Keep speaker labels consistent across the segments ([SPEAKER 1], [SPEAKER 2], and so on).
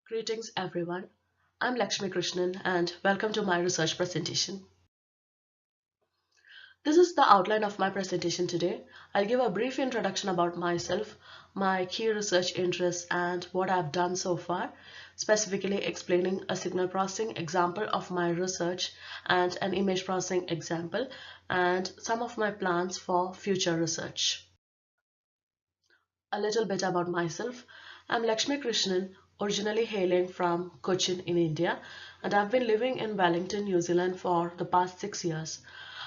[SPEAKER 1] Greetings everyone. I'm Lakshmi Krishnan and welcome to my research presentation. This is the outline of my presentation today. I'll give a brief introduction about myself, my key research interests and what I've done so far, specifically explaining a signal processing example of my research and an image processing example and some of my plans for future research. A little bit about myself. I'm Lakshmi Krishnan, originally hailing from Cochin in India, and I've been living in Wellington, New Zealand for the past 6 years.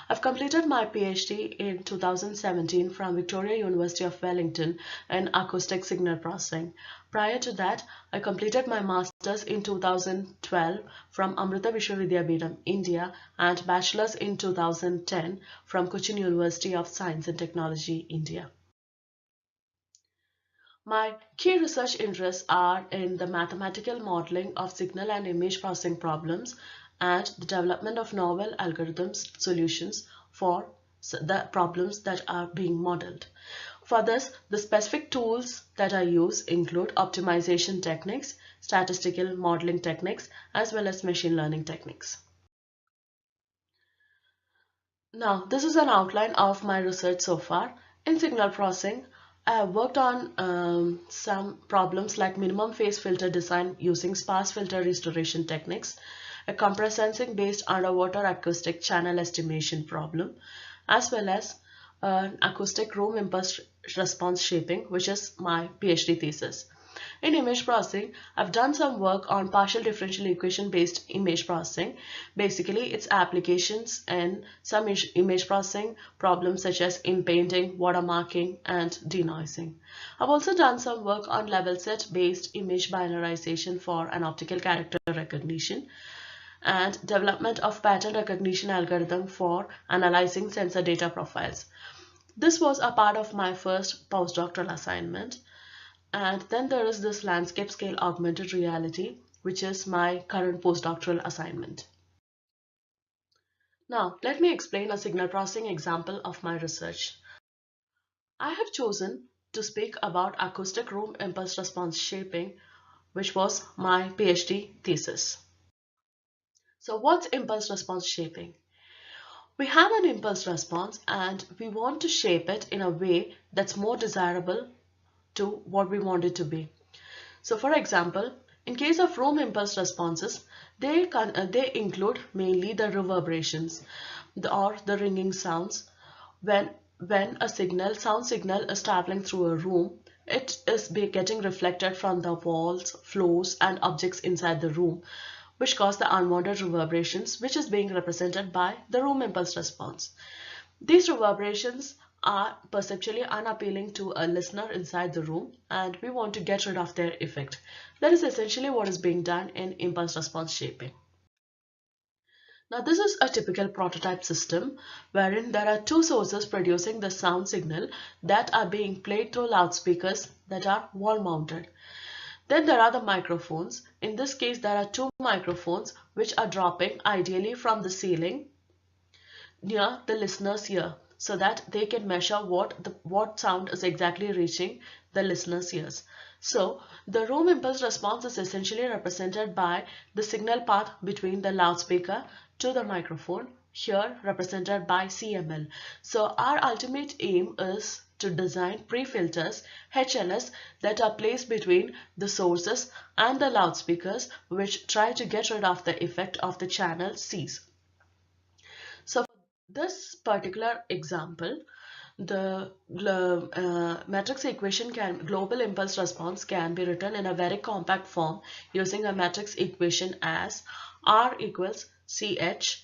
[SPEAKER 1] I've completed my PhD in 2017 from Victoria University of Wellington in Acoustic Signal Processing. Prior to that, I completed my Masters in 2012 from Amrita Vishwavidyapitham, India, and Bachelor's in 2010 from Cochin University of Science and Technology, India. My key research interests are in the mathematical modeling of signal and image processing problems and the development of novel algorithms solutions for the problems that are being modeled. For this, the specific tools that I use include optimization techniques, statistical modeling techniques, as well as machine learning techniques. Now, this is an outline of my research so far. In signal processing, I have worked on some problems like minimum phase filter design using sparse filter restoration techniques, a compressed sensing based underwater acoustic channel estimation problem, as well as an acoustic room impulse response shaping, which is my PhD thesis. In image processing, I've done some work on partial differential equation based image processing. Basically, its applications in some image processing problems such as in painting, watermarking, and denoising. I've also done some work on level set based image binarization for an optical character recognition and development of pattern recognition algorithm for analyzing sensor data profiles. This was a part of my first postdoctoral assignment. And then there is this landscape scale augmented reality, which is my current postdoctoral assignment. Now, let me explain a signal processing example of my research. I have chosen to speak about acoustic room impulse response shaping, which was my PhD thesis. So what's impulse response shaping? We have an impulse response and we want to shape it in a way that's more desirable to what we want it to be. So for example, in case of room impulse responses, they include mainly the reverberations or the ringing sounds. When a sound signal is traveling through a room, it is getting reflected from the walls, floors, and objects inside the room, which cause the unwanted reverberations, which is being represented by the room impulse response. These reverberations are perceptually unappealing to a listener inside the room, and we want to get rid of their effect. That is essentially what is being done in impulse response shaping. Now, this is a typical prototype system wherein there are two sources producing the sound signal that are being played through loudspeakers that are wall mounted. Then there are the microphones. In this case, there are two microphones which are dropping ideally from the ceiling near the listener's ear so that they can measure what sound is exactly reaching the listener's ears. So the room impulse response is essentially represented by the signal path between the loudspeaker to the microphone, here represented by CML. So our ultimate aim is to design pre-filters, HLS, that are placed between the sources and the loudspeakers, which try to get rid of the effect of the channel Cs. So for this particular example, the matrix equation global impulse response can be written in a very compact form using a matrix equation as R equals CH,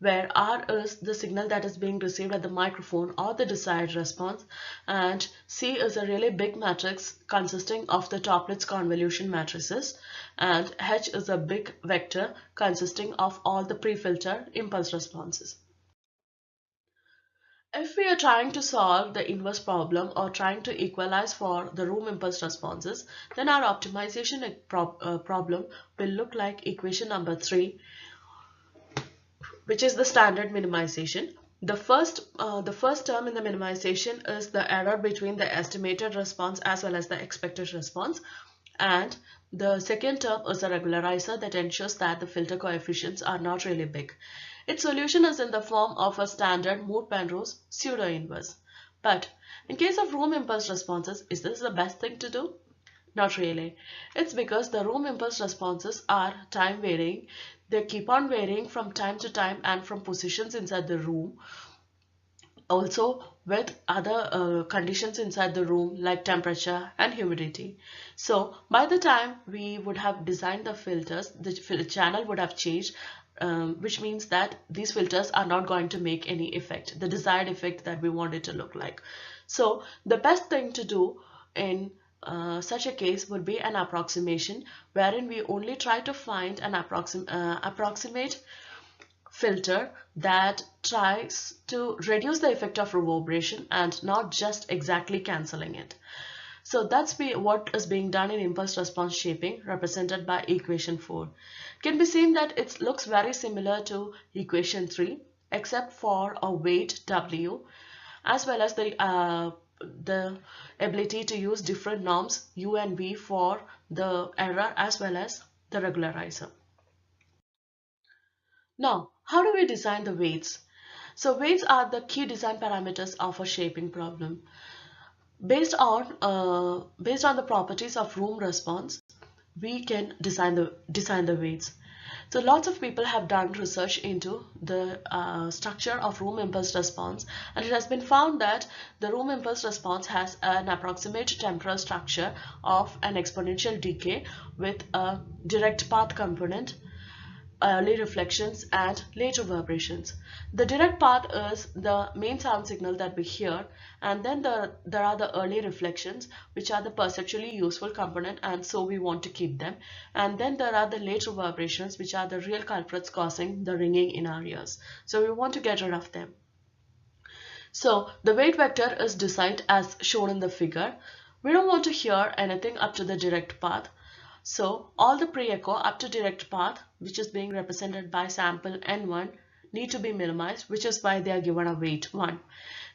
[SPEAKER 1] where R is the signal that is being received at the microphone or the desired response, and C is a really big matrix consisting of the Toeplitz convolution matrices, and H is a big vector consisting of all the pre-filter impulse responses. If we are trying to solve the inverse problem or trying to equalize for the room impulse responses, then our optimization problem will look like equation number 3, which is the standard minimization. The first term in the minimization is the error between the estimated response as well as the expected response. And the second term is a regularizer that ensures that the filter coefficients are not really big. Its solution is in the form of a standard Moore-Penrose pseudo-inverse. But in case of room impulse responses, is this the best thing to do? Not really. It's because the room impulse responses are time varying. They keep on varying from time to time and from positions inside the room, also with other conditions inside the room like temperature and humidity. So by the time we would have designed the filters, the channel would have changed, which means that these filters are not going to make any effect, the desired effect that we want it to look like. So the best thing to do in such a case would be an approximation, wherein we only try to find an approximate filter that tries to reduce the effect of reverberation and not just exactly cancelling it. So that's what is being done in impulse response shaping, represented by equation 4. It can be seen that it looks very similar to equation 3, except for a weight W, as well as the ability to use different norms U and V for the error as well as the regularizer. Now, how do we design the weights? So weights are the key design parameters of a shaping problem. Based on the properties of room response, we can design the weights. So lots of people have done research into the structure of room impulse response, and it has been found that the room impulse response has an approximate temporal structure of an exponential decay with a direct path component, early reflections and late reverberations. The direct path is the main sound signal that we hear, and then there are the early reflections, which are the perceptually useful component, and so we want to keep them. And then there are the late reverberations, which are the real culprits causing the ringing in our ears. So we want to get rid of them. So the weight vector is designed as shown in the figure. We don't want to hear anything up to the direct path. So all the pre-echo up to direct path, which is being represented by sample N1, need to be minimized, which is why they are given a weight 1.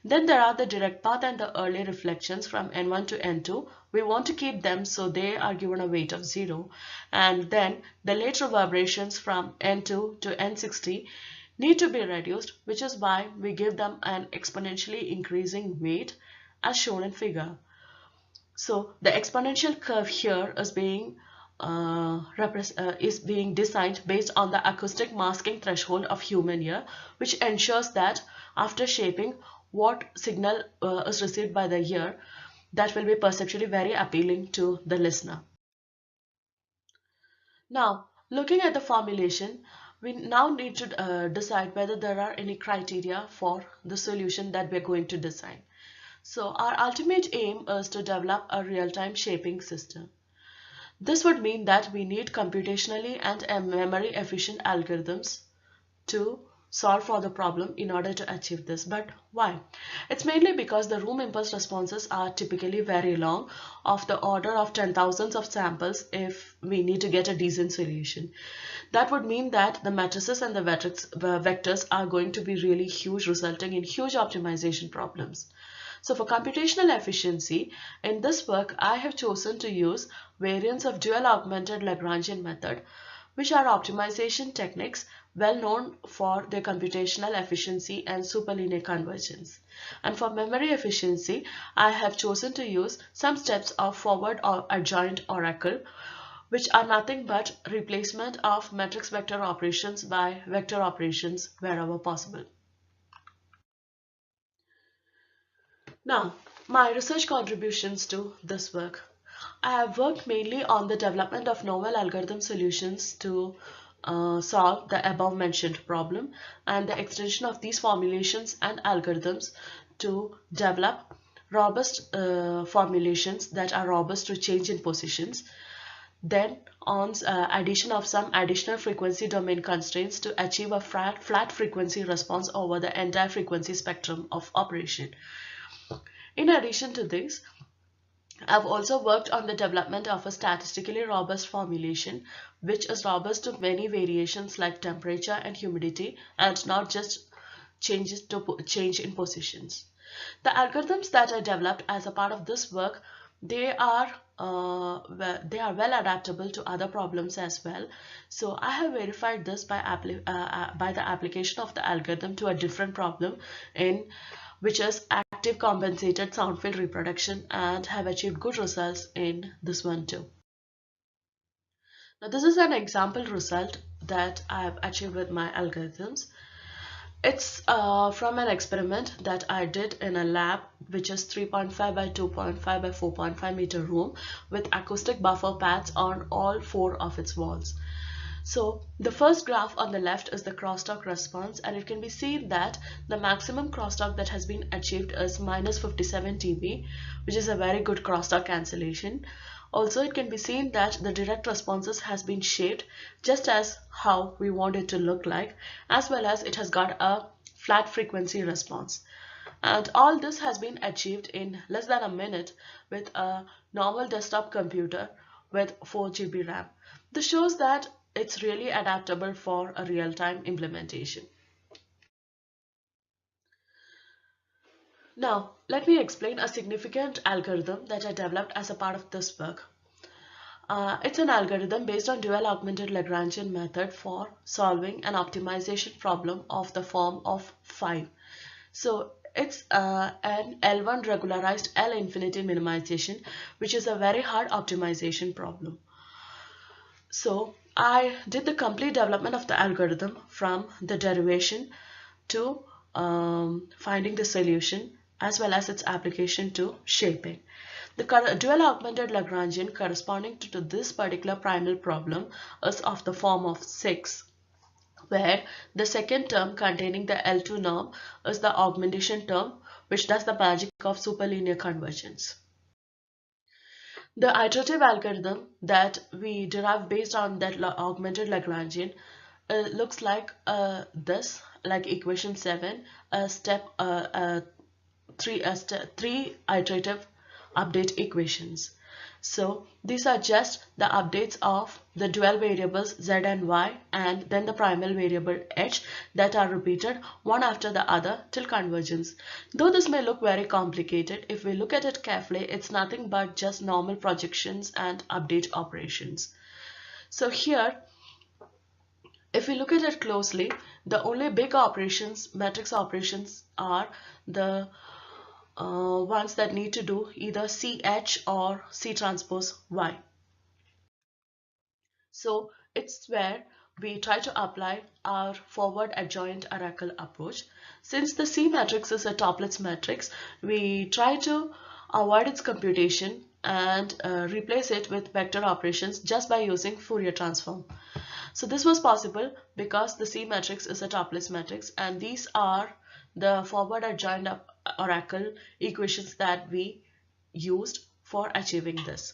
[SPEAKER 1] Then there are the direct path and the early reflections from N1 to N2. We want to keep them, so they are given a weight of 0. And then the late reverberations from N2 to N60 need to be reduced, which is why we give them an exponentially increasing weight as shown in figure. So the exponential curve here is being designed based on the acoustic masking threshold of human ear, which ensures that after shaping, what signal is received by the ear, that will be perceptually very appealing to the listener. Now, looking at the formulation, we now need to decide whether there are any criteria for the solution that we're going to design. So our ultimate aim is to develop a real-time shaping system. This would mean that we need computationally and memory efficient algorithms to solve for the problem in order to achieve this. But why? It's mainly because the room impulse responses are typically very long, of the order of 10,000s of samples if we need to get a decent solution. That would mean that the matrices and the vectors are going to be really huge, resulting in huge optimization problems. So for computational efficiency, in this work, I have chosen to use variants of dual augmented Lagrangian method, which are optimization techniques well known for their computational efficiency and superlinear convergence. And for memory efficiency, I have chosen to use some steps of forward or adjoint oracle, which are nothing but replacement of matrix vector operations by vector operations wherever possible. Now, my research contributions to this work. I have worked mainly on the development of novel algorithm solutions to solve the above mentioned problem and the extension of these formulations and algorithms to develop robust formulations that are robust to change in positions. Then on addition of some additional frequency domain constraints to achieve a flat frequency response over the entire frequency spectrum of operation. In addition to this, I've also worked on the development of a statistically robust formulation which is robust to many variations like temperature and humidity and not just change in positions. The algorithms that I developed as a part of this work they are they are well adaptable to other problems as well. So I have verified this by the application of the algorithm to a different problem in which is active compensated sound field reproduction, and have achieved good results in this one too. Now this is an example result that I have achieved with my algorithms. It's from an experiment that I did in a lab, which is 3.5 by 2.5 by 4.5 meter room with acoustic buffer pads on all four of its walls. So the first graph on the left is the crosstalk response, and it can be seen that the maximum crosstalk that has been achieved is minus 57 dB, which is a very good crosstalk cancellation. Also, it can be seen that the direct responses has been shaped just as how we want it to look like, as well as it has got a flat frequency response. And all this has been achieved in less than a minute with a normal desktop computer with 4 GB RAM. This shows that it's really adaptable for a real-time implementation. Now, let me explain a significant algorithm that I developed as a part of this work. It's an algorithm based on dual augmented Lagrangian method for solving an optimization problem of the form of 5. So it's an L1 regularized L infinity minimization, which is a very hard optimization problem. So I did the complete development of the algorithm from the derivation to finding the solution, as well as its application to shaping. The dual augmented Lagrangian corresponding to this particular primal problem is of the form of 6, where the second term containing the L2 norm is the augmentation term, which does the magic of superlinear convergence. The iterative algorithm that we derive based on that augmented Lagrangian looks like this, like equation 7, a step, three iterative update equations. So these are just the updates of the dual variables z and y, and then the primal variable h, that are repeated one after the other till convergence. Though this may look very complicated, if we look at it carefully, it's nothing but just normal projections and update operations. So here, if we look at it closely, the only big operations, matrix operations, are the ones that need to do either CH or C transpose Y. So it's where we try to apply our forward adjoint oracle approach. Since the C matrix is a toplets matrix, we try to avoid its computation and replace it with vector operations just by using Fourier transform. So this was possible because the C matrix is a toplets matrix, and these are the forward adjoint oracle equations that we used for achieving this.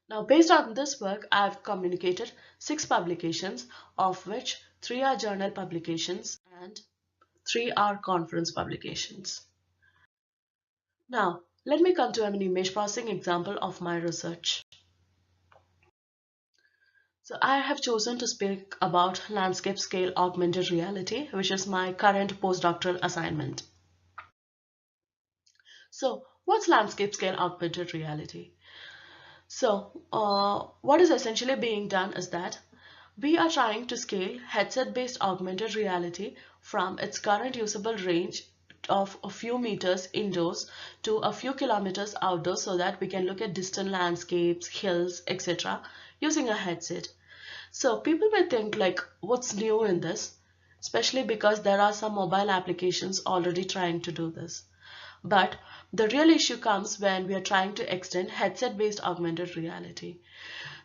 [SPEAKER 1] Now, based on this work, I have communicated 6 publications, of which 3 are journal publications and 3 are conference publications. Now, let me come to an image processing example of my research. So I have chosen to speak about landscape scale augmented reality, which is my current postdoctoral assignment. So what's landscape scale augmented reality? So what is essentially being done is that we are trying to scale headset-based augmented reality from its current usable range of a few meters indoors to a few kilometers outdoors, so that we can look at distant landscapes, hills, etc. using a headset. So people may think like, what's new in this? Especially because there are some mobile applications already trying to do this. But the real issue comes when we are trying to extend headset-based augmented reality.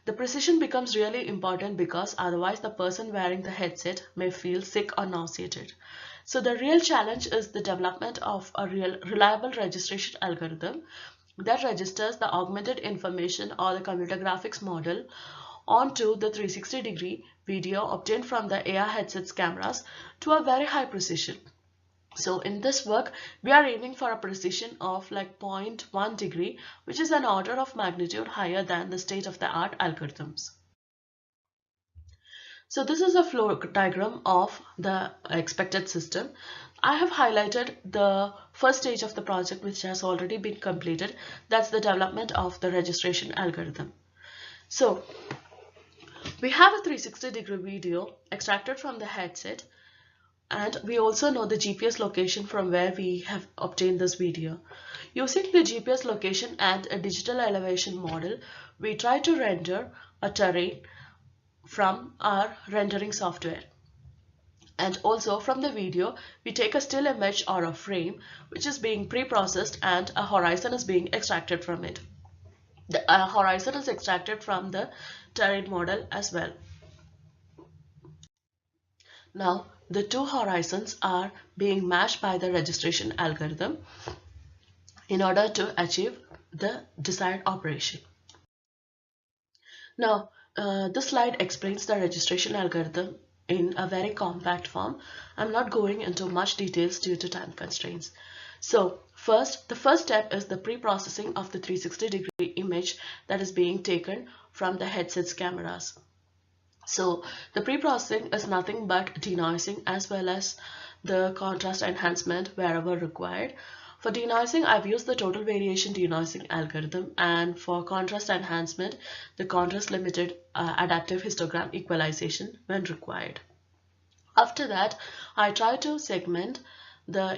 [SPEAKER 1] The precision becomes really important because otherwise the person wearing the headset may feel sick or nauseated. So the real challenge is the development of a reliable registration algorithm that registers the augmented information or the computer graphics model onto the 360-degree video obtained from the AR headsets cameras to a very high precision. So in this work, we are aiming for a precision of like 0.1 degree, which is an order of magnitude higher than the state-of-the-art algorithms. So this is a flow diagram of the expected system. I have highlighted the first stage of the project which has already been completed. That's the development of the registration algorithm. So we have a 360-degree video extracted from the headset, and we also know the GPS location from where we have obtained this video. Using the GPS location and a digital elevation model, we try to render a terrain from our rendering software. And also from the video, we take a still image or a frame which is being pre-processed, and a horizon is being extracted from it. The horizon is extracted from the terrain model as well. Now, the two horizons are being matched by the registration algorithm in order to achieve the desired operation. Now, this slide explains the registration algorithm in a very compact form. I'm not going into much details due to time constraints. So the first step is the pre-processing of the 360-degree image that is being taken from the headset's cameras. So the pre-processing is nothing but denoising as well as the contrast enhancement wherever required. For denoising, I've used the total variation denoising algorithm, and for contrast enhancement, the contrast limited adaptive histogram equalization when required. After that, I try to segment the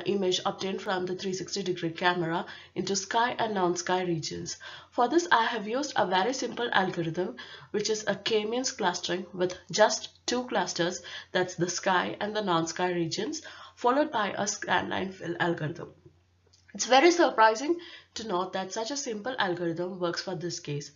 [SPEAKER 1] image obtained from the 360-degree camera into sky and non-sky regions. For this, I have used a very simple algorithm, which is a k-means clustering with just two clusters, that's the sky and the non-sky regions, followed by a scanline fill algorithm. It's very surprising to note that such a simple algorithm works for this case.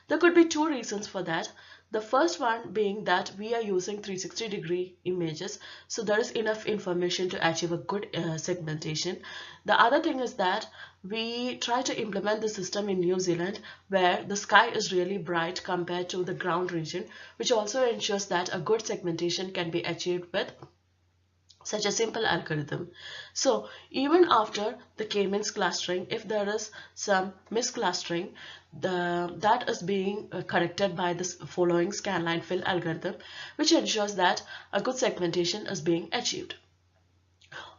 [SPEAKER 1] There could be two reasons for that. The first one being that we are using 360-degree images, so there is enough information to achieve a good segmentation. The other thing is that we try to implement the system in New Zealand, where the sky is really bright compared to the ground region, which also ensures that a good segmentation can be achieved with such a simple algorithm. So even after the k-means clustering, if there is some misclustering, that is being corrected by this following scanline fill algorithm, which ensures that a good segmentation is being achieved.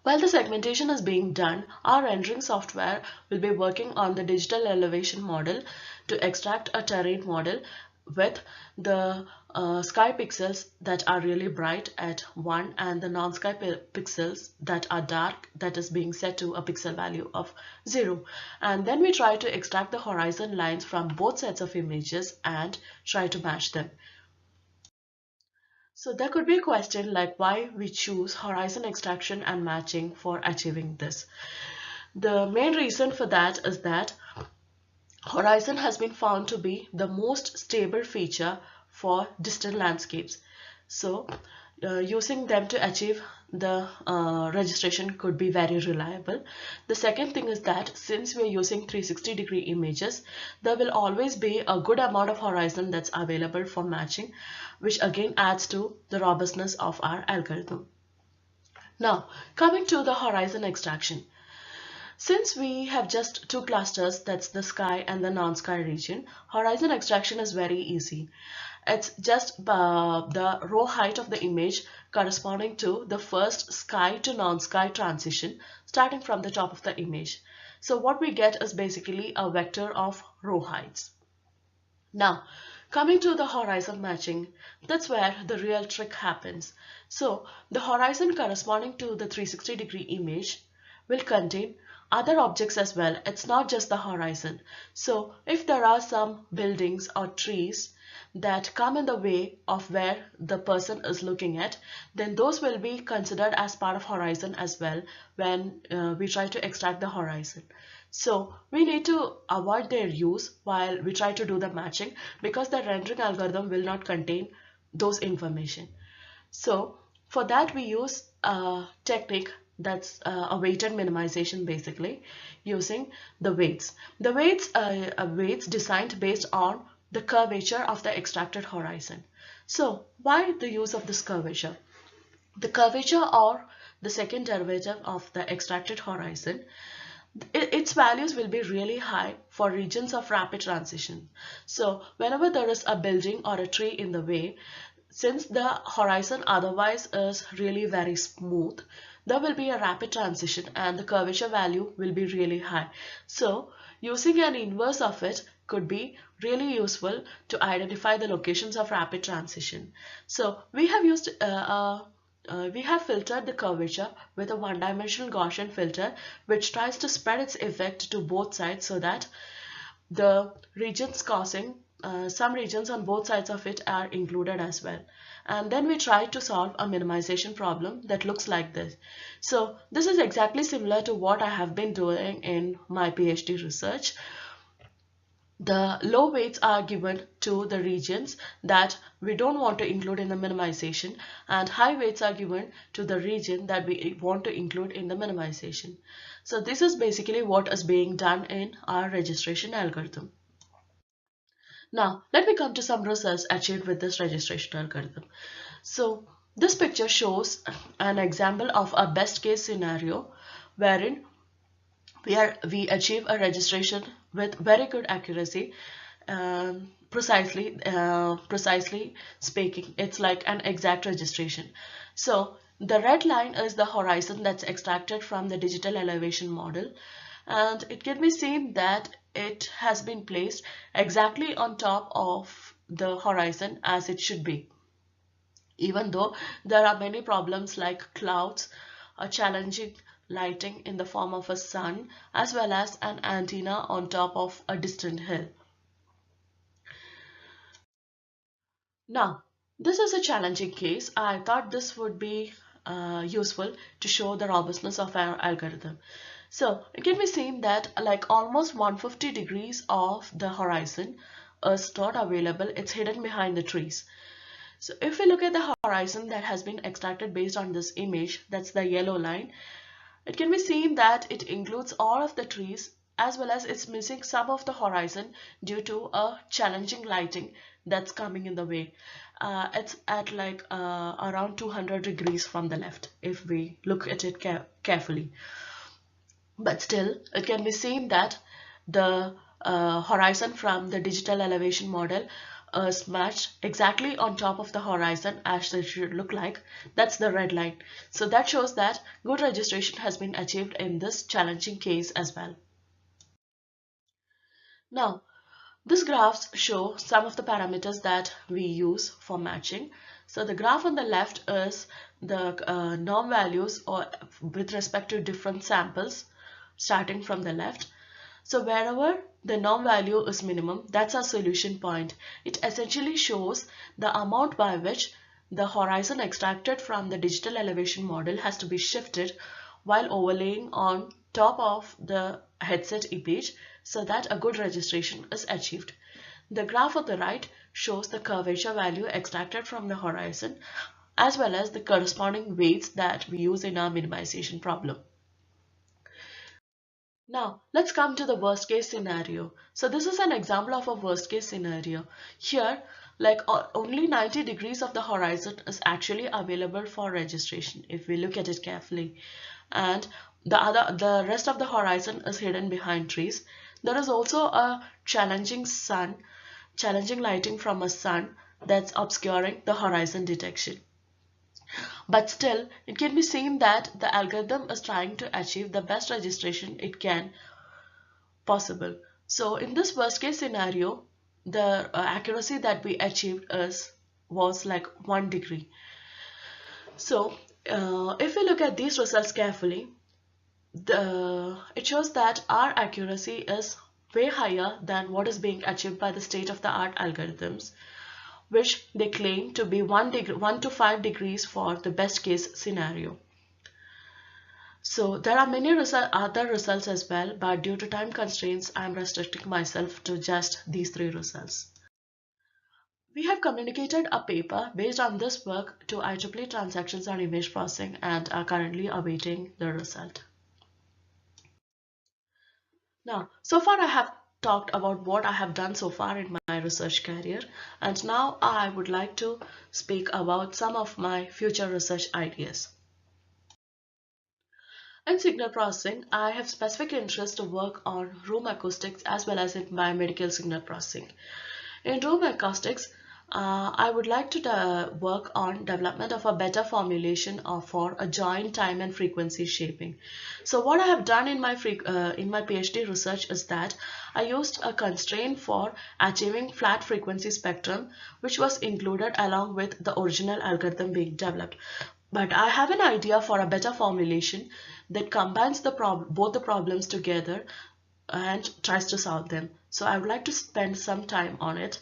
[SPEAKER 1] While the segmentation is being done, our rendering software will be working on the digital elevation model to extract a terrain model with the sky pixels that are really bright at 1 and the non-sky pixels that are dark, that is being set to a pixel value of 0. And then we try to extract the horizon lines from both sets of images and try to match them. So there could be a question like why we choose horizon extraction and matching for achieving this. The main reason for that is that horizon has been found to be the most stable feature for distant landscapes. So using them to achieve the registration could be very reliable. The second thing is that since we are using 360-degree images, there will always be a good amount of horizon that's available for matching, which again adds to the robustness of our algorithm. Now, coming to the horizon extraction. Since we have just two clusters, that's the sky and the non-sky region, horizon extraction is very easy. It's just the row height of the image corresponding to the first sky to non-sky transition starting from the top of the image. So what we get is basically a vector of row heights. Now, coming to the horizon matching, that's where the real trick happens. So the horizon corresponding to the 360-degree image will contain other objects as well. It's not just the horizon. So if there are some buildings or trees that come in the way of where the person is looking at, then those will be considered as part of horizon as well when we try to extract the horizon. So we need to avoid their use while we try to do the matching, because the rendering algorithm will not contain those information. So for that we use a technique that's a weighted minimization, basically using the weights. The weights are weights designed based on the curvature of the extracted horizon. So why the use of this curvature? The curvature, or the second derivative of the extracted horizon, its values will be really high for regions of rapid transition. So whenever there is a building or a tree in the way, since the horizon otherwise is really very smooth, there will be a rapid transition and the curvature value will be really high. So using an inverse of it could be really useful to identify the locations of rapid transition. So we have filtered the curvature with a one-dimensional Gaussian filter which tries to spread its effect to both sides so that the regions causing some regions on both sides of it are included as well. And then we try to solve a minimization problem that looks like this. So this is exactly similar to what I have been doing in my PhD research. The low weights are given to the regions that we don't want to include in the minimization, and high weights are given to the region that we want to include in the minimization. So this is basically what is being done in our registration algorithm. Now, let me come to some results achieved with this registration algorithm. So this picture shows an example of a best case scenario wherein we achieve a registration with very good accuracy. Precisely speaking, it's like an exact registration. So the red line is the horizon that's extracted from the digital elevation model, and it can be seen that it has been placed exactly on top of the horizon as it should be, even though there are many problems like clouds, a challenging lighting in the form of a sun, as well as an antenna on top of a distant hill. Now, this is a challenging case. I thought this would be useful to show the robustness of our algorithm. So it can be seen that like almost 150 degrees of the horizon is not available. It's hidden behind the trees. So if we look at the horizon that has been extracted based on this image, that's the yellow line, it can be seen that it includes all of the trees as well as it's missing some of the horizon due to a challenging lighting that's coming in the way. It's at like around 200 degrees from the left if we look at it carefully. But still, it can be seen that the horizon from the digital elevation model is matched exactly on top of the horizon as it should look like. That's the red line. So that shows that good registration has been achieved in this challenging case as well. Now, these graphs show some of the parameters that we use for matching. So the graph on the left is the norm values or with respect to different samples starting from the left. So wherever the norm value is minimum, that's our solution point. It essentially shows the amount by which the horizon extracted from the digital elevation model has to be shifted while overlaying on top of the headset image so that a good registration is achieved. The graph on the right shows the curvature value extracted from the horizon as well as the corresponding weights that we use in our minimization problem. Now, let's come to the worst case scenario. So this is an example of a worst case scenario. Here, like only 90 degrees of the horizon is actually available for registration if we look at it carefully. And the rest of the horizon is hidden behind trees. There is also a challenging lighting from a sun that's obscuring the horizon detection. But still, it can be seen that the algorithm is trying to achieve the best registration it can possible. So in this worst case scenario, the accuracy that we achieved was like 1 degree. So if we look at these results carefully, it shows that our accuracy is way higher than what is being achieved by the state-of-the-art algorithms, which they claim to be 1 to 5 degrees for the best case scenario. So there are many other results as well, but due to time constraints, I'm restricting myself to just these 3 results. We have communicated a paper based on this work to IEEE Transactions on Image Processing and are currently awaiting the result. Now, so far I have talked about what I have done so far in my research career, and now I would like to speak about some of my future research ideas. In signal processing, I have specific interest to work on room acoustics as well as in biomedical signal processing. In room acoustics, I would like to work on development of a better formulation for a joint time and frequency shaping. So what I have done in my PhD research is that I used a constraint for achieving flat frequency spectrum, which was included along with the original algorithm being developed. But I have an idea for a better formulation that combines both the problems together and tries to solve them. So I would like to spend some time on it.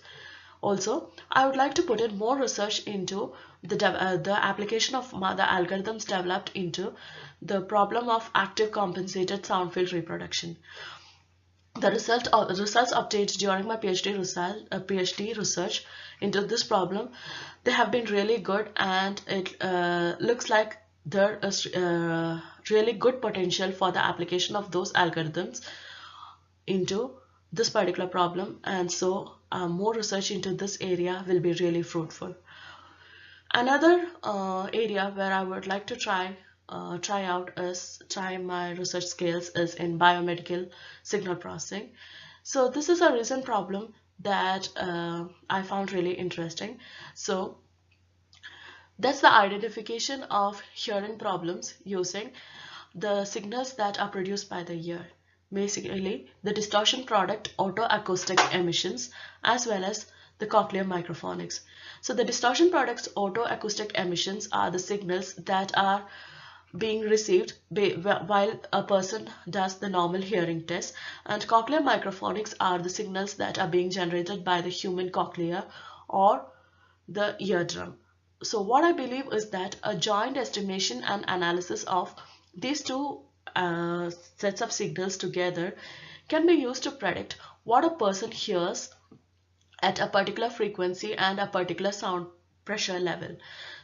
[SPEAKER 1] Also, I would like to put in more research into the application of the algorithms developed into the problem of active compensated sound field reproduction. The results obtained during my PhD research into this problem, they have been really good, and it looks like there is really good potential for the application of those algorithms into this particular problem, and so more research into this area will be really fruitful. Another area where I would like to try my research skills is in biomedical signal processing. So this is a recent problem that I found really interesting. So that's the identification of hearing problems using the signals that are produced by the ear. Basically, the distortion product autoacoustic emissions as well as the cochlear microphonics. So the distortion product's autoacoustic emissions are the signals that are being received while a person does the normal hearing test, and cochlear microphonics are the signals that are being generated by the human cochlea or the eardrum. So what I believe is that a joint estimation and analysis of these two sets of signals together can be used to predict what a person hears at a particular frequency and a particular sound pressure level.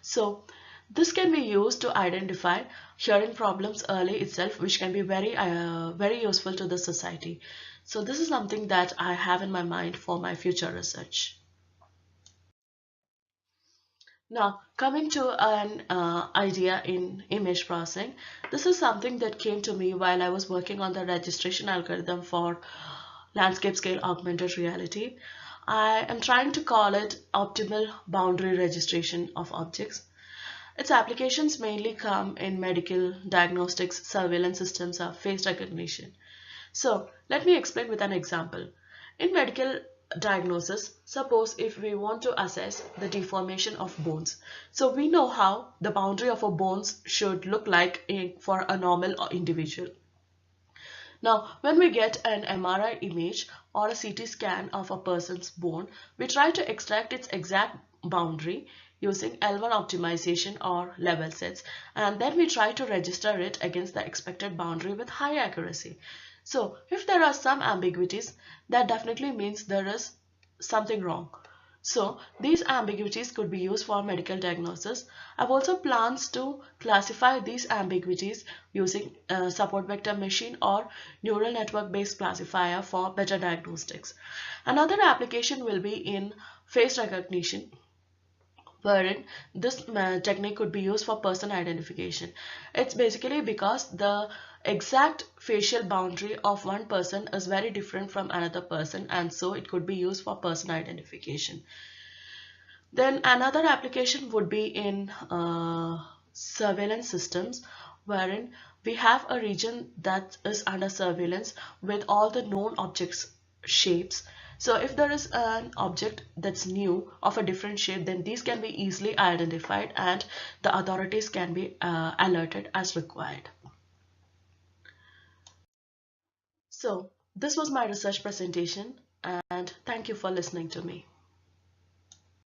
[SPEAKER 1] So this can be used to identify hearing problems early itself, which can be very useful to the society. So this is something that I have in my mind for my future research. Now, coming to an idea in image processing, this is something that came to me while I was working on the registration algorithm for landscape scale augmented reality. I am trying to call it optimal boundary registration of objects. Its applications mainly come in medical, diagnostics, surveillance systems, or face recognition. So let me explain with an example. In medical diagnosis, suppose if we want to assess the deformation of bones. So we know how the boundary of our bones should look like for a normal individual. Now, when we get an MRI image or a CT scan of a person's bone, we try to extract its exact boundary using L1 optimization or level sets, and then we try to register it against the expected boundary with high accuracy. So if there are some ambiguities, that definitely means there is something wrong. So these ambiguities could be used for medical diagnosis. I've also plans to classify these ambiguities using a support vector machine or neural network based classifier for better diagnostics. Another application will be in face recognition, wherein this technique could be used for person identification. It's basically because the exact facial boundary of one person is very different from another person, and so it could be used for person identification. Then another application would be in surveillance systems, wherein we have a region that is under surveillance with all the known objects shapes. So if there is an object that's new of a different shape, then these can be easily identified and the authorities can be alerted as required. So this was my research presentation, and thank you for listening to me.